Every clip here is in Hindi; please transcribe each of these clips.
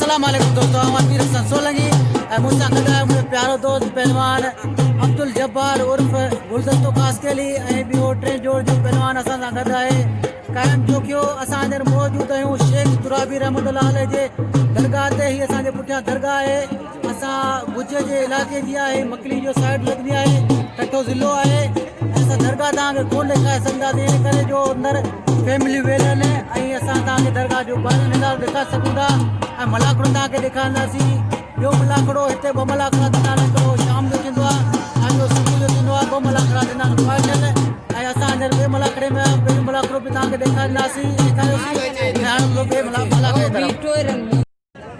अस्सलाम वालेकुम दोस्तों, हमारे वीर हसन सोलंकी मुझसे गदा है मुझे प्यारो दोस्त पहलवान अब्दुल जब्बार उर्फ गुलदस्तो कास्केली ऐं ॿियो टे जोड़ जो पहलवान असां सां गॾु आहे क़ाइमु चौकियो। असां हींअर मौजूदु आहियूं शेख तुराबी रहमतुल्लाह अलैह जे दरगाह ते। हीअ असांजे पुठियां दरगाह आहे। असां भुज जे इलाइक़े जी आहे, मकली जो साइड लॻंदी आहे, ठठो ज़िलो आहे। असां दरगाह तव्हांखे कोन ॾेखारे सघंदासीं, इन करे जो अंदरि फैमिली वेल आहिनि ऐं असां तव्हांखे दरगाह जो ॿाहिरि नज़ारो ॾेखारे सघूं था ऐं मलाखड़ो तव्हांखे ॾेखारींदासीं। ॿियो मलाखड़ो हिते ॿ मलाखड़ा थींदा आहिनि, हिकिड़ो शाम जो थींदो आहे ऐं ॿियो सुबुह जो थींदो आहे। ॿ मलाखड़ा थींदा आहिनि फाइनल ऐं असां हींअर ॿिए मलाखड़े में पहिरियों मलाखड़ो बि तव्हांखे ॾेखारींदासीं।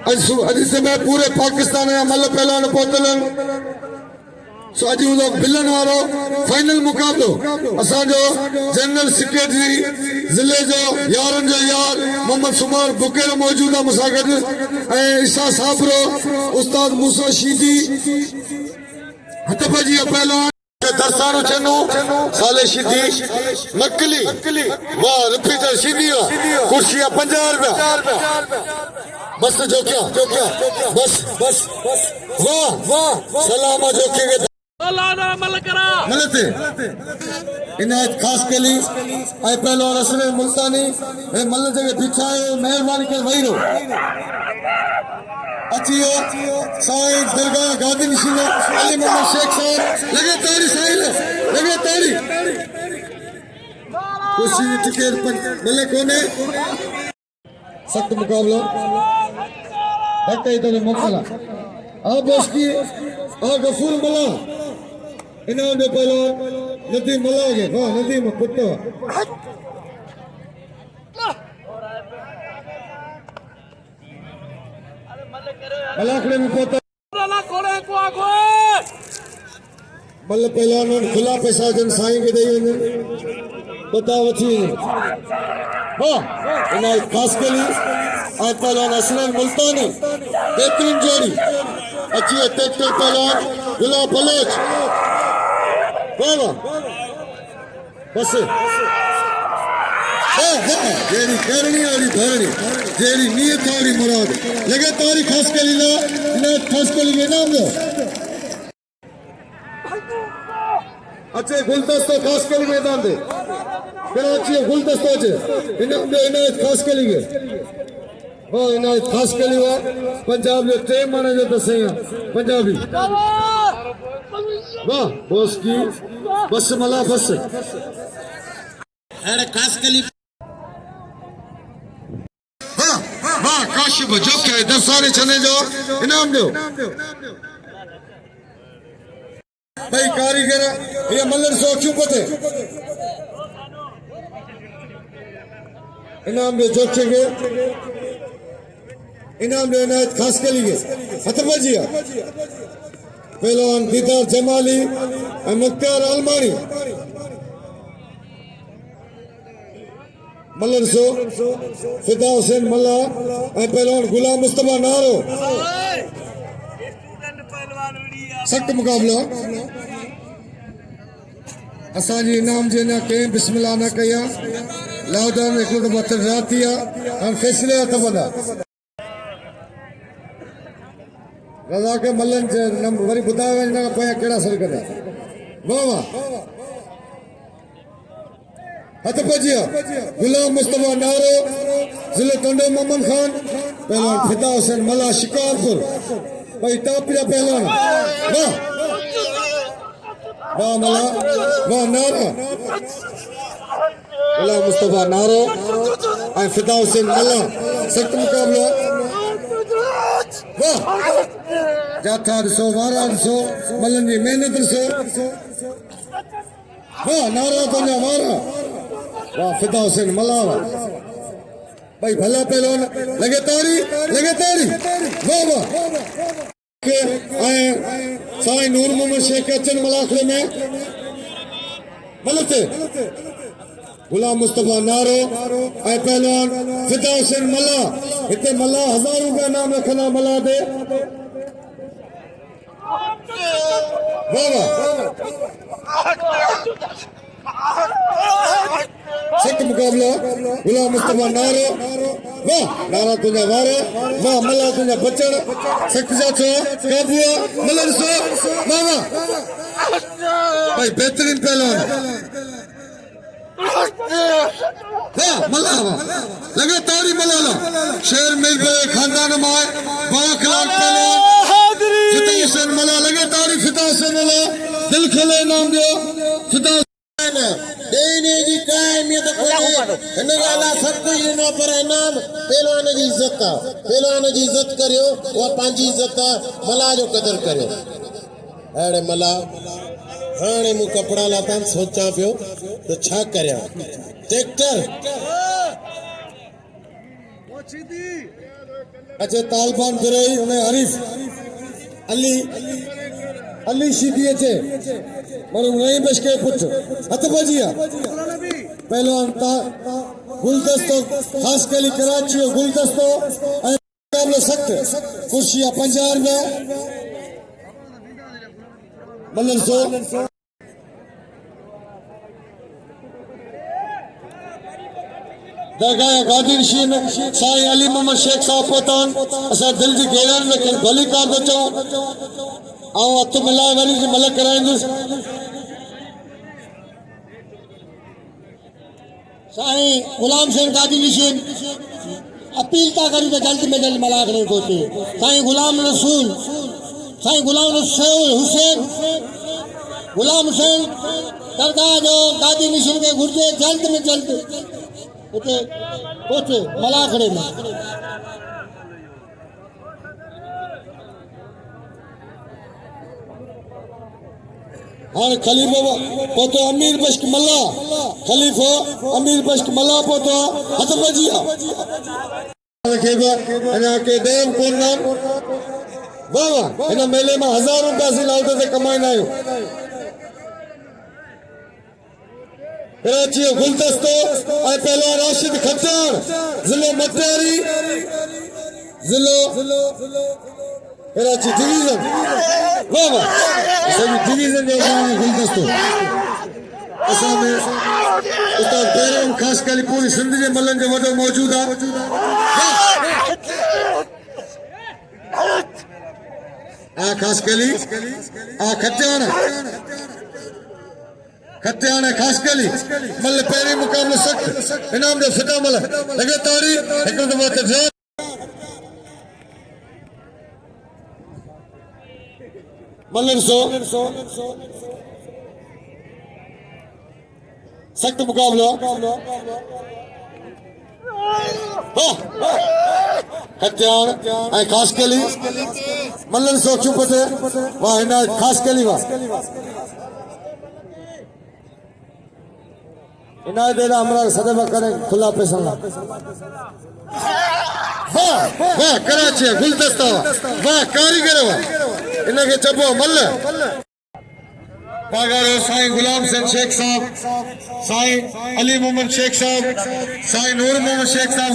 अॼु समय पूरे पाकिस्तान जा मल पहलवान पहुतल सो अॼु हूंदो बिलन वारो फाइनल मुक़ाबलो। असांजो जनरल सेक्रेटरी ज़िले जो यारनि जो यार मोहम्मद सुमार बुकेर मौजूद आहे मूंसां गॾु ऐं ईसा साबरो उस्ताद मूसा शीदी हथपजी पहलवान दरसानो चनो साले शीदी नकली वाह रिपीटर शीदी कुर्सी 50 रुपया बस जो क्या बस वाह सलामा जो के मलते इनायत खास के लिए आई पहलवान असरे मुल्तानी ए मल जगह पीछा है मेहरबानी कर वही रो अचियो साईं दरगाह गादी निशिनो अली मोहम्मद शेख साहब लगे तारी साहिल लगे तारी खुशी टिकट पर मिले कोने सख्त मुकाबला हक इधर मुकाबला अब उसकी गफूर मला इनाम दे पहलवान नदीम मला के वाह नदीम पुट्टो मलाखड़े में पोता मल पहलवान खुला पैसा जन साईं के दई वने पता वठी वाह इनायत खास के लिए आज पहलवान असरन मुल्तानी बेहतरीन जोड़ी अच्छी ट्रैक्टर पहलवान गुलाब बलोच वाह बस जेरी करनी वाली धरनी जेरी नियत वाली मुराद लगे तारी खास के लिए इनायत खास के लिए नाम दो अच्छे गुलदस्तो खास के लिए मैदान दे कराची गुलदस्तो अच्छे इनायत खास के लिए वाह इनायत खास के लिए पंजाब जो टे माने जो दसे पंजाबी वाह बोस की बस मला बस अरे खास के लिए वाह काशिफ जो के दसारे चने जो इनाम दो भाई कारीगर ये मल्लर सो क्यों पते इनाम दे जोखेंगे इनाम दे इनायत खास के लिए हतबजिया पहलवान दीदार जमाली मुख्तार अलमानी मल्लर सो फिदा हुसैन मल्ला पहलवान गुलाम मुस्तफा नारो सख्त मुकाबला असांजी इनाम जे ना कहीं बिस्मिल्लाह न कया लाउदान एक मतलब रातिया और फैसले तबदा रजा के मल्लन जे वरी बुधावे न पया केड़ा सर करे वाह वाह हथ पजिया गुलाम मुस्तफा नारो जिले टंडो मोहम्मद खान पहलवान फिदा हुसैन मला शिकारपुर भाई टापिया पहलवान वाह वाह मला वाह नारा गुलाम मुस्तफा नारो और फिदा हुसैन मला सख्त मुकाबला वाह जाथा सो वारा सो मलन जी मेहनत सो वाह नारा तो ना वारा वाह फिदा हुसैन मला भाई भला पहलवान लगे तारी वाह वाह के आए साईं नूर मोहम्मद शेख अचन मलाखड़े में मलते गुलाम मुस्तफा नारो ऐं पहलवान फिदा हुसैन मला हिते मला 1000 रुपया नाम रखना मला दे वाह सख्त मुकाबला गुलाम मुस्तफा नारो वाह नारा तुझा वारे वाह मला तुझा बचड़ सख्त छो काबुआ मलन सो वाह वाह भाई बेहतरीन पहलवान वाह मला लगे तारी मलाला शेर मिल गए खानदान माए बाखलाक पहलवान फिता हुसैन मला लगे तारी फिता हुसैन मला दिल खेले नाम दियो फिता देने जी कायमियत कोने हिनगाला सब कुछ ॾिनो पर इनाम पहलवान जी इज्जत करियो वा पंहिंजी इज्जत मला जो कदर करियो अड़े मला हाणे मूं कपड़ा लाता सोचा पियो तो छा करियां ट्रैक्टर अच्छा तालबान फिरोई उन्हें हरीफ अली शीदी अचे माण्हू नहीं बच के पुछ हथ बजिया पहलवान गुलदस्तो खास कली कराची गुलदस्तो मुकाबलो सख्त कुर्सिया 50 रुपया मलन सो दरगाह गादी नशीन साईं अली मोहम्मद शेख साहब पहुतान असां दिल जी गहराइयुनि में भली कार थो चऊं ऐं हथ मिलाए वरी मलक कराईंदुसि साईं गुलाम हुसैन गादी नशीन अपील था करी तो जल्द में जल्द मला खड़े सोचे साईं गुलाम हुसैन दरगाह जो गादी नशीन के घुर्जे जल्द में जल्द उते पहुंचे मलाखड़े में हाँ खलीफो पोतो अमीर बश्क मल्ला खलीफो अमीर बश्क मल्ला पोतो हथ बजिया अना के देव कोन नाम बाबा इन मेले में 1000 रुपया से लाउते से कमाईंदा आहियूं कराची गुलदस्तो ऐं पहलवान राशिद खच्चर जिलो मटियारी जिलो कराची डिवीजन वाह वाह सभी डिवीजन जो गुलदस्तो असां में उस्ताद बैरम खास करे पूरी सिंध जे मलन जो वॾो मौजूद आहे आ खास कली आ खत्याना खास कली मल पहले मुकाबले सख्त इनाम जो फिटा मल लगे तारी एक दफा तजान मलन सो सख्त मुकाबला खत्यान ऐं खास कली मलन सो चुप थे वाह हिन खास कली वाह इनाय देना हमारा सदैव करें खुला पैसा वाह वाह कराची गुलदस्ता वाह कारीगर वाह इनके चबो मल बागारो साईं गुलाम हुसैन शेख साहब साईं अली मोहम्मद शेख साहब साईं नूर मोहम्मद शेख साहब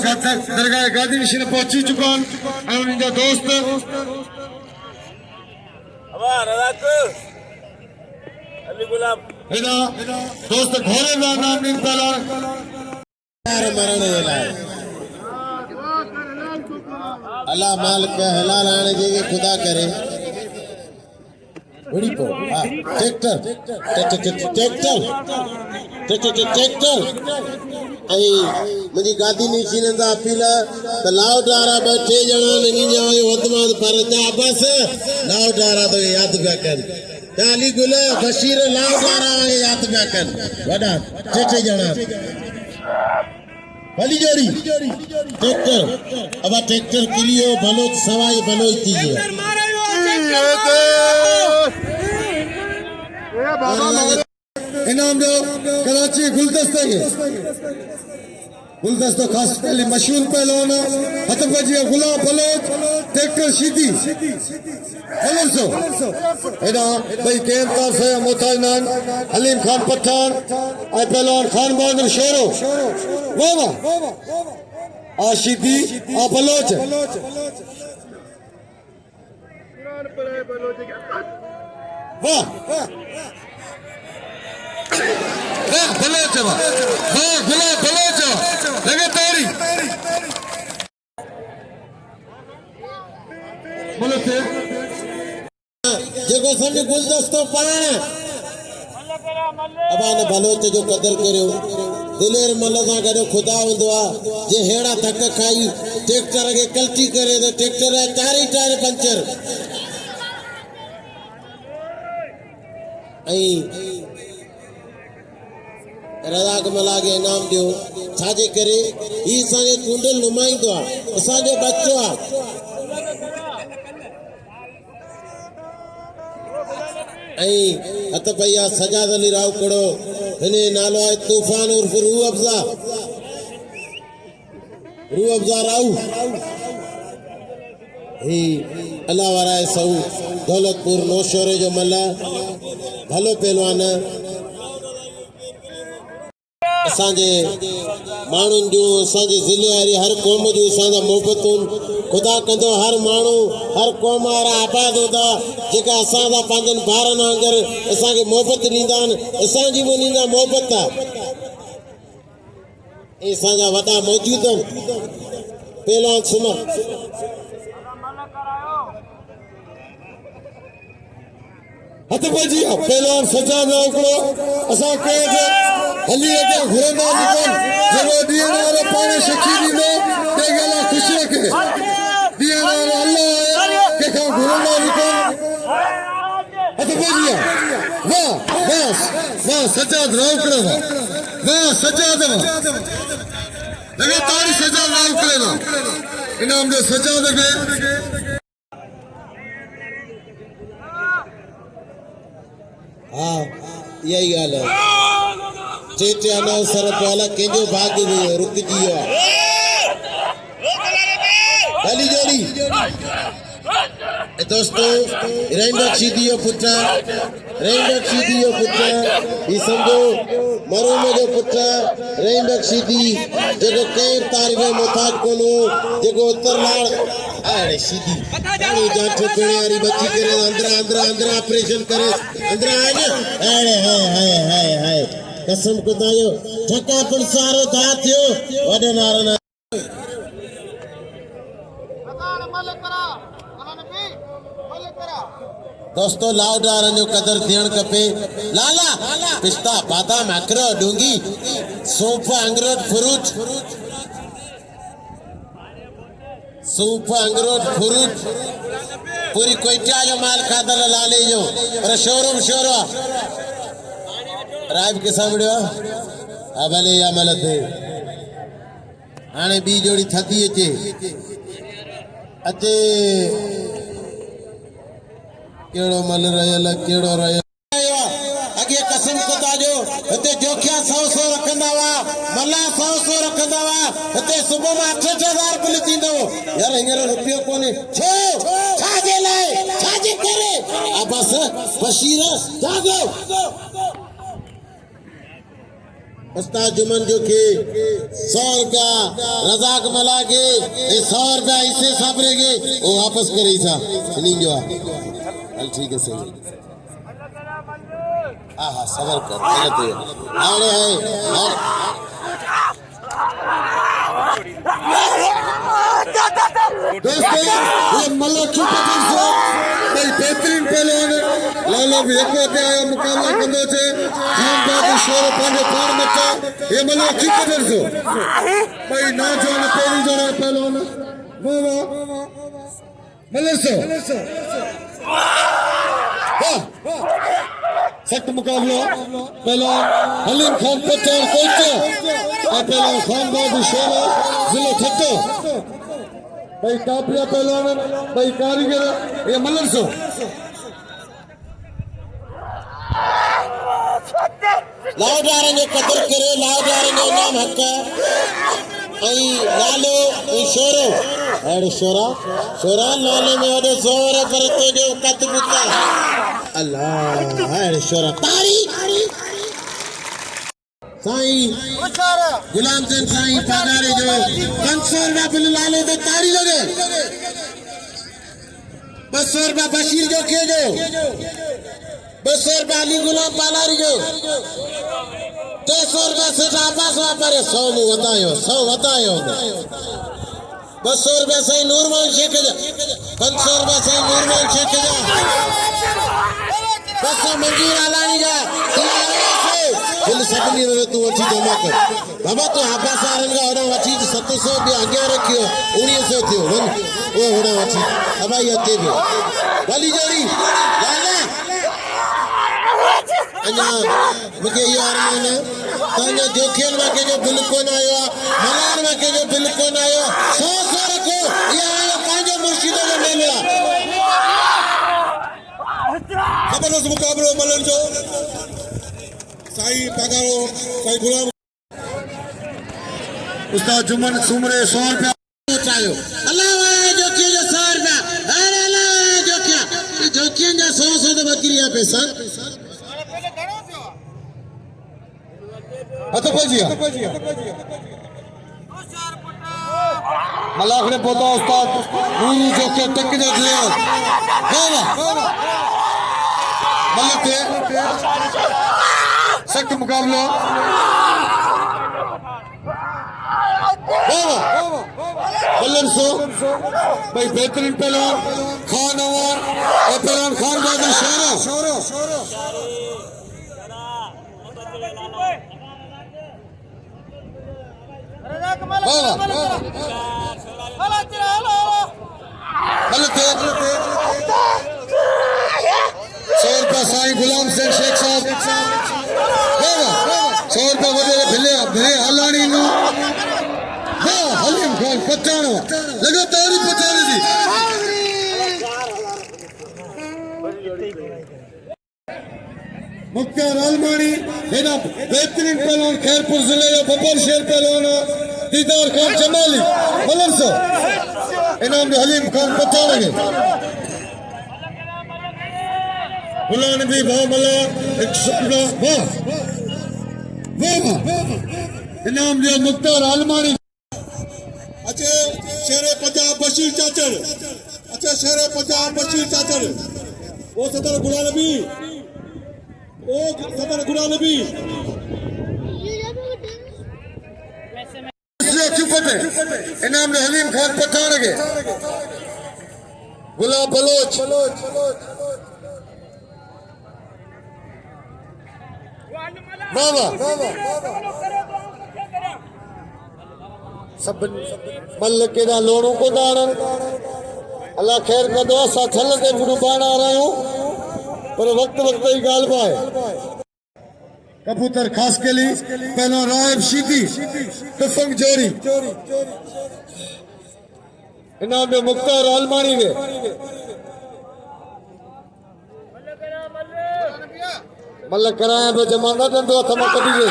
दरगाह गादी नशीन पहुंची चुका हैं उनका दोस्त अली गुलाम हेना दोस्त घोड़े दा नाम नहीं पहला मरण वेला अल्लाह मालिक हलाल आने के खुदा करे उड़ी पो हां ट्रैक्टर आई मुझी गादी नशीन दा अपील त लाव डारा बैठे जना नहीं जावे वदमा पर जा बस लाव डारा तो याद क्या कर अली गुल बशीर लाव डारा याद क्या कर वडा ठेठे जना भली जोड़ी ट्रैक्टर अब ट्रैक्टर क्लियो भलो सवाई भलो कीजिए इनाम दो कराची गुलदस्तो खास पहले मशहूर पहलवान हथ बजिया गुलाब बलोच ट्रैक्टर शीदी सो एडा भाई केम तार से मोताजनान हलीम खान पठान आई पहलवान खान बहादुर शेरो वाह वाह आशीदी आ बलोच वाह वाह बलोच वाह गुलाब बलोच लगे तारी जेको समझ गुलदस्तो पाण अबा ने भलो जो कदर करियो दिलेर मल सां गॾु खुदा हूंदो आहे जे हेड़ा थक खाई ट्रैक्टर खे कल्टी करे तो ट्रैक्टर जा चार टायर पंचर रज़ाक मला के इनाम दियो छाजे करे ही असांजो चूंडल नुमाइंदो आहे असांजो बच्चो आहे हथ पैया सजाद अली राव कड़ो हिने नालो है तूफान उर्फ रूह अफ़ज़ा राव ही अल्लाह वारा सऊ दौलतपुर नौशोरे जो मल्ला भलो पहलवान असांजे माण्हुनि जो असांजे ज़िले वारी हर क़ौम जो असांजा मोहबतूं खुदा कंदो हर माण्हू हर क़ौम वारा आबाद हूंदा जेका असांजा पंहिंजनि ॿारनि वांगुरु असांखे मोहबत ॾींदा आहिनि असांजी बि उन्हनि जा मोहबत आहे ऐं असांजा वॾा मौजूद आहिनि पहलवान सुमर हथ पइजी आहे पहलवान सजाद राव हिकिड़ो असां कयो हली अॻियां घुरंदा निकल जेको ॾींहं वारो पाण शखी ॾींदो ते ॻाल्हि ख़ुशि रखे ॾींहं वारो अल्लाह आहे कंहिंखां घुरंदा निकल हथ पइजी आहे वाह वाह वाह सजाद राव हिकिड़ो वाह सजाद लगातार सजाद राव हिकिड़ो इनाम जो सजाद खे हाँ यही ॻाल्हि आहे टे अनाउंसर वाला कंहिंजो भाग्य रुकिजी वियो आहे हली जोड़ी दोस्तों रेंडक सीधीयो पुट्टा रेंडक सीधीयो पुट्टा ये समझो मरूम जो पुट्टा रेंडक सीधी जेको केर तारीफ़ मोहताज कोनो जेको उतरलाड़ अरे सीधी अरे जांच पेणे वारी बची करे अंदर ऑपरेशन करे अंदर आ न अरे हाय हाय कसम खुदा जो ठका पण सारो दा थियो वडे नारना दोस्तों लाउडार जो कदर थियण कपे लाला पिस्ता बादाम अखरोट डूंगी सूफ अंगूर फ्रूट पूरी कोयटा जो माल खादल लाले जो पर शोरूम शोरो राइब के सामने आ भले या मल थे हाने बी जोड़ी थदी अचे केड़ो मल केड़ो अगे कसम खुदा जो हते जोखिया 100 रखंदा वा मला 100 रखंदा वा हते सुबह में 8,000 बिल थींदो यार हिंगर रुपयो कोने छो छाजे लाए छाजे करे आ बस बशीर जागो उस्ताद जुमन जो के 100 रुपया रजाक मला के 100 रुपया इसे साबरे के वो वापस करे सा नहीं जो चल ठीक है सही हाँ सबर कर गलत है अरे दोस्तों ये मलखी पटेल से भाई बेहतरीन पहलवान लाला भी एक होते हैं मुकाबला कंदो छे खान बाबू शोर पांडे पार मचा ये मलखी पटेल से भाई ना जाने पहली जरा पहलवान वाह मलसो सख्त मुकाबला पहलवान हलीम खान पटेल कोयटा पहलवान खान बाबू शोर जिला ठट्टो भाई कापिया पहलवान भाई कारीगर ये मलसो लाउडार जो कदर करे लाउडार जो नाम हक लालो शोरो अरे शोरा लाले में अरे जोर पर तो जो कद बुता अल्लाह अरे शोरा तारी साईं गुलाम चंद साईं पगारे जो 500 रुपया बिल लाले तो तारी लगे 200 रुपया बशीर जो के जो 200 रुपया अली गुलाम पालारी जो 300 रुपया सेठ आबास वापरे 100 में बतायो 200 रुपया साईं नूरमान शेख जा 500 रुपया साईं नूरमान शेख जा बस मंजूर आलानी जा दिल सभिनी रे तू अची जमा कर बाबा तो हाबा सारन का होना अची 700 बि अॻियां रखियो 1900 थियो वन वो होना अची बाबा ये अचे पियो वाली जोड़ी लाला अञा मूंखे इहो अरमान तव्हांजो जोखियल में कंहिंजो बिल कोन आयो आहे मलार में कंहिंजो बिल कोन आयो 100 रखो इहा आयो पंहिंजो मुर्शिद जो मेलो आहे ज़बरदस्त मुक़ाबिलो मलन जो साईं पगारो साईं गुलाम उस्ताद जुमन सुमरे 100 रुपया चाहियो अल्लाह वाला जोखिया जो 100 रुपया अरे अल्लाह जोखिया जोखियन जा 100 तो बकरिया पैसा हथ पजिया मलाख ने पोता उस्ताद नीली जो के टक दे दिया वाह मलक सख्त मुकाबला वाह बल्लन सो भाई बेहतरीन पहलवान खान अवार और पहलवान खान बहादुर शोरा साईं गुलाम सिंह शेख साहब 100 रुपया वजह भिले भिले हलानी नो हलीम खान पचानो लगातार ही पचाने जी मुख्तार आलमानी हेना बेहतरीन पहलवान खैरपुर जिले का बबर शेर पहलवान दीदार खान जमाली मलर सो इनाम में हलीम खान पचाने गुलाम नबी भाव मला एक शुक्र वाह इनाम दिया मुख्तार आलमानी अच्छे शेरे पंजाब बशीर चाचर अच्छे शेरे पंजाब बशीर चाचर वो सदर गुलाम नबी ओ सदर गुलाम नबी इनाम में हलीम खान पठानगे गुलाब बलोच बाबा सब मल के दा लोणू को दाणन अल्लाह खैर का दो असां छल ते गुरु बाण आ रहा हूं पर वक्त वक्त ही गाल पाए कबूतर खास के लिए पहला रायब शीदी तफंग जोरी इनाम में मुख्तार आलमानी ने मल कराया पे जमाना दंदो थमा कभी जे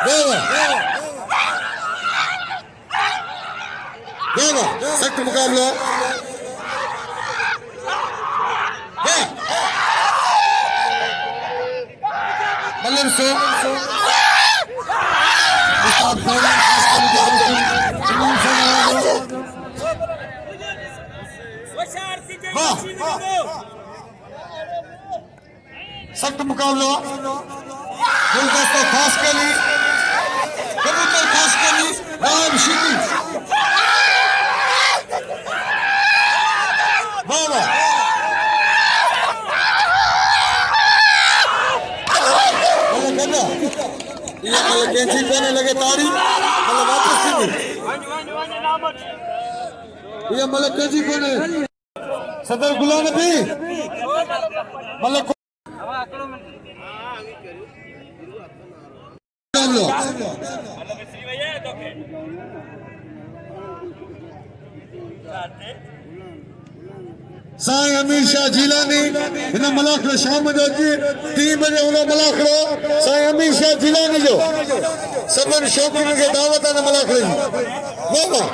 देवा देवा सख्त मुकाबला मल्लर सो उस्ताद पहलवान खास वाह सख्त मुकाबला गुलदस्ता खास के लिए कबूतर खास के लिए रायब शीदी बाबा ये मतलब कैंची पहने लगे तारी मतलब वापस सीधी ये मतलब कैंची पहने सदर गुलाम नबी मतलब साईं अमीर शाह जिलानी इन मलाखड़ो शाम जो अची 3 बजे उन मलाखड़ो साईं अमीर शाह जिलानी जो सभिनी शौक़ीन खे दावत आहे मलाखड़े जी वाह वाह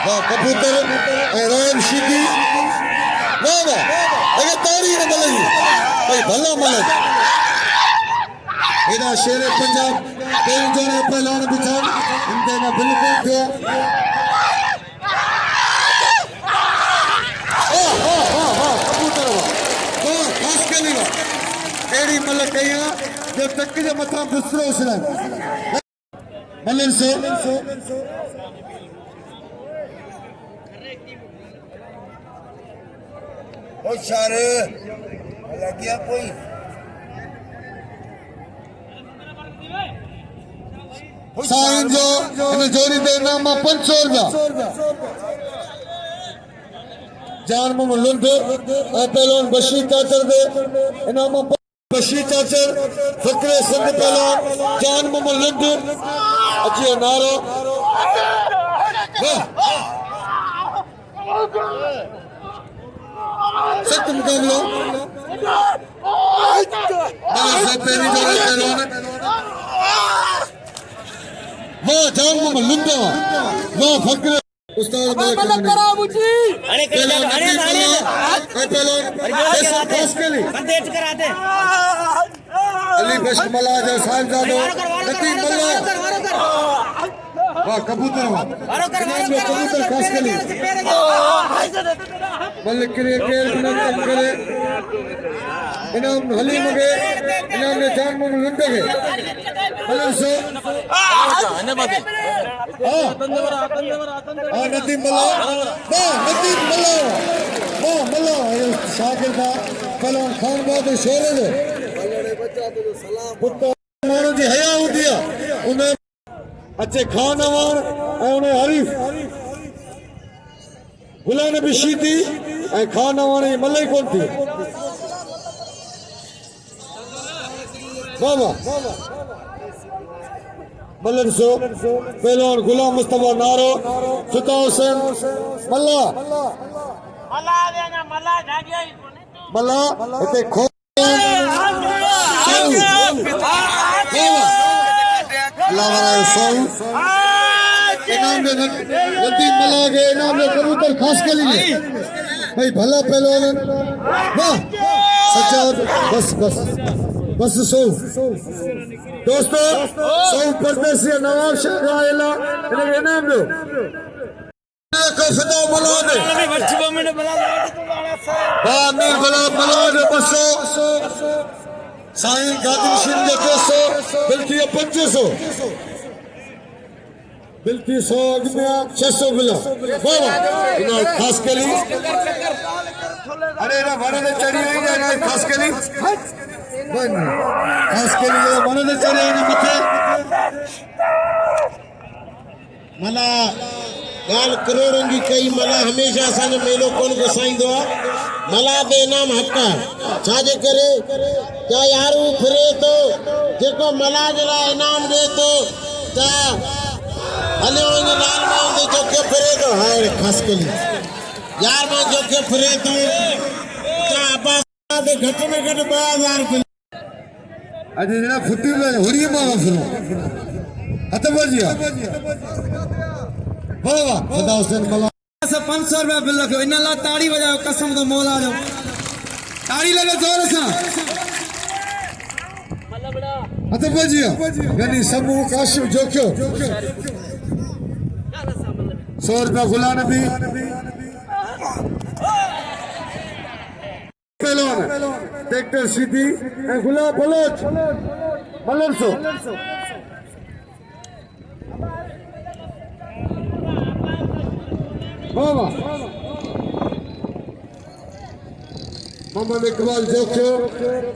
वाह कबूतर ऐं रायब शीदी वाह वाह अगे तारी न मल जी भाई भला मल एॾा शेर पंजाब पहिरियों ॼणे पहलवान बि थियनि इनते न बिल्कुलु थियो एड़ी मल कई जो तक जे मथा बिस्तरो उछलाए मलन से होशियार लग गया कोई साईं जो इन जोड़ी दे इनाम 500 रुपया जान मोहम्मद लुंड पहलवान बशीर चाचर दे इनाम बशीर चाचर फकरे सिंध पहलवान जान मोहम्मद लुंड अची नारो सख्त मुकाबलो पहली जोड़ी पहलवान वाह जान मोहम्मद लुंड वाह फकरे उस्ताद मलक अली बश्क मला जो साहिब जादो नतीम मल्ला वाह कबूतर वाह कबूतर खास कली मलिक करे केर बिनम करे इनाम हलीम के इनाम ने जान मोहम्मद लुंड के हलन से नतीम मल्ला वाह नतीम मल्ला वाह मल्ला शाकिर का पहलवान खान बहादुर शेर है पुत्र मानो जी हया होती है उन्हें अच्छे खान अवार उन्हें हरीफ गुलाम नबी शीदी खान अवार मल्ला कौन थी बाबा मल्लन सो पहलवान गुलाम मुस्तफा नारो सुता हुसैन मल्ला मल्ला इते खो इनाम दे नतीम मल्ला के इनाम दे कबूतर खास के लिए भाई भला पहलवान वाह सच्चाद बस बस बस सो दोस्तों सौ परदेसी नवाब शाह गायला इन्हें इनाम दो को फिदा बुला दे बामीर बुला दे बसो साईं गादी शिंद 200 बिल्टी 500 बिल्टी 100 अग्निया 600 बिला बाबा इन्हें खास के लिए अरे ना बने ने चढ़ी हुई ना खास के लिए बन खास के लिए बने ने चढ़ी हुई मथे मला गाल करोड़ों की कई मला हमेशा असांजो मेलो कोन घुसाईंदो आहे मला बे इनाम हक़ छाजे करे क्या यार वो फिरे तो जेको मला जे लाइ इनाम दे तो ता हले वञ लाल मां दे जो के फिरे तो हाय खास कली यार मां जो के फिरे तो ता बस दे घट में घट 2000 रुपए अज ना फुटी में हुरी मां फिरो हथ बजिया वाह खुदा हुसैन मल्ला 500 रुपया बिल रखो इन ला ताड़ी बजाओ कसम तो मौला जो ताड़ी लगे जोर से हथ बजिया यानी समूह काशिफ जोखियो 100 रुपया गुलाम नबी पहलवान ट्रैक्टर सीधी गुलाब बलोच मल्लन सो बाबा मोहम्मद इकबाल जोखियो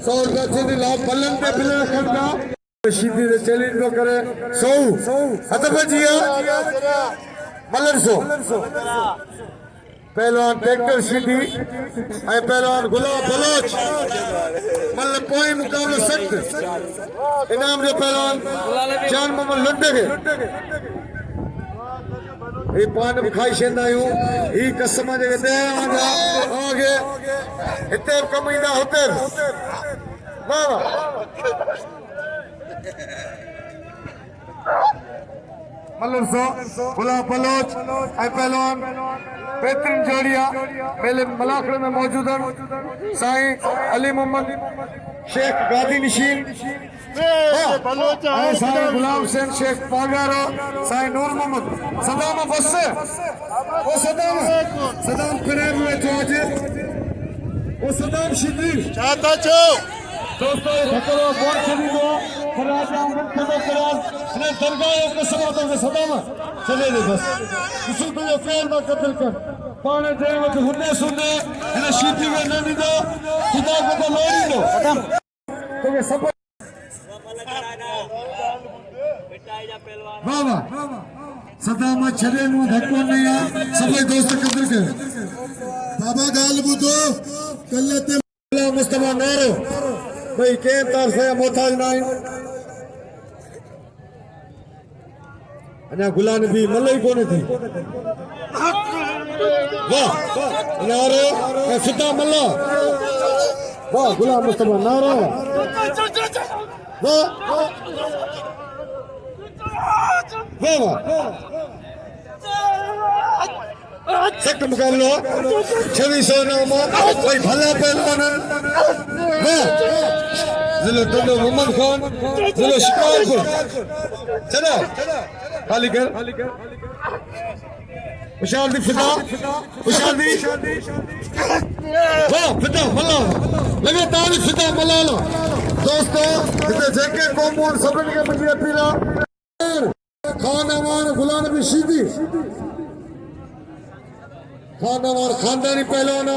100 रुपया सीधी लाभ मल्लन पे बिल रखा सीधी से चैलेंज को करे 100 हथ बजिया मल्लन सो पहलवान ट्रैक्टर सीधी पहलवान गुलाब बलोच मल्ल पोई मुकाबलो सख्त इनाम जो पहलवान जान मोहम्मद लुंड के ये पान खाई शेंदा यूं ही कसम जे दे आगे इते कमीदा होते वाह मल्लन सो गुलाब बलोच पहलवान बेहतरीन जोड़िया पहले मलाखड़े में मौजूद है साईं अली मोहम्मद शेख गादी नशीन साईं गुलाम हुसैन शेख पागारो साईं नूर मोहम्मद सदाम बस वो सदाम करेब में जो आज वो सदाम शिदरी चाहता छो दोस्तों भकरो कौन चली दो फराजा मुंतजर करार ने दरगाह के समातों के सदाम चले दे बस किसी को ये फेल मत कतल कर पाण जे वक्त हुने सुने इन शीटी में न ॾींदो ख़ुदा को तो लोड़ ईंदो तोखे सब वाह वाह सदा मां छॾे मूं धको नहीं आ सभई दोस्त कदर कयो बाबा ॻाल्हि ॿुधो कल्ह ते मुस्तफा नारो भई कंहिं तरफ़ जा मोहताज न आहियूं अञा गुलाम भी मल ई कोन्हे थी वाह नारो ऐं फिदा मल्ला वाह गुलाम मुस्तफा नारो वाह वाह वाह सख्त मुकाबलो 2600 नामा भाई भला पहलवान वाह जिलो टंडो मोहम्मद खान जिलो शिकारपुर चलो खाली कर खुशाल दी फिदा खुशाल दी वाह फिदा मल्ला लगातार फिदा मल्ला दोस्तों इते जेके कौमों सभिनी खे मुंहिंजी अपील आहे खान अमान गुलाम नबी शीदी खान अमान खानदानी पहलवान